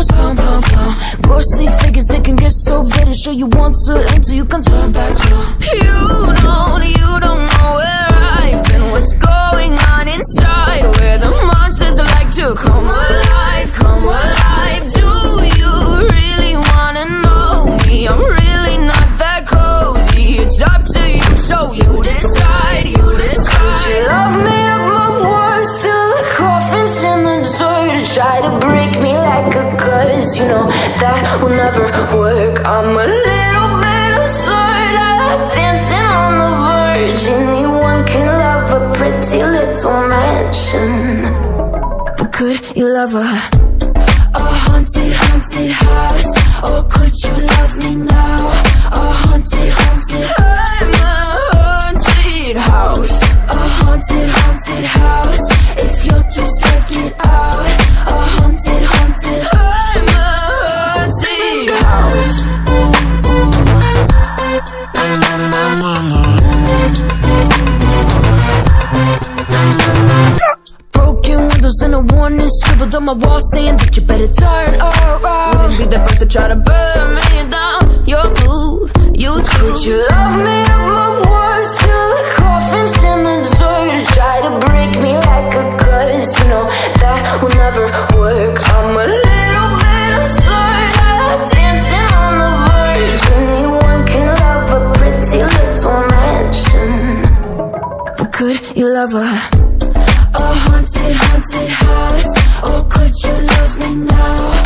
cause pum pum pum. Ghostly figures, they can get so bitter. Sure you want to enter, you can turn back now. You don't know where I've been. What's going on inside, where the monsters like to come alive, come alive. Do you really wanna know me? I'm really not that cozy. It's up to you, so you decide, you decide. Would you love me at my worst, till the coffin's in the dirt? Try to break me like a curse, you know that will never work. I'm a little bit absurd, I like dancing on the verge. Anyone can love a pretty little mansion, but could you love a haunted, haunted house? Or could you love me now? A haunted, haunted, I'm a haunted house. A haunted, haunted house. If you're too scared, get out. A haunted, haunted, I'm a haunted house. Broken windows and a warning scribbled on my wall saying that you better turn around. Wouldn't be the first to try to burn me down. Your move, you too. Would you love me at my worst, till the coffin's in the dirt? Try to break me like a curse, you know that will never work. I'm a little bit absurd, I like dancing on the verge. Anyone can love a pretty little mansion, but could you love a haunted, haunted house? Or could you love me now?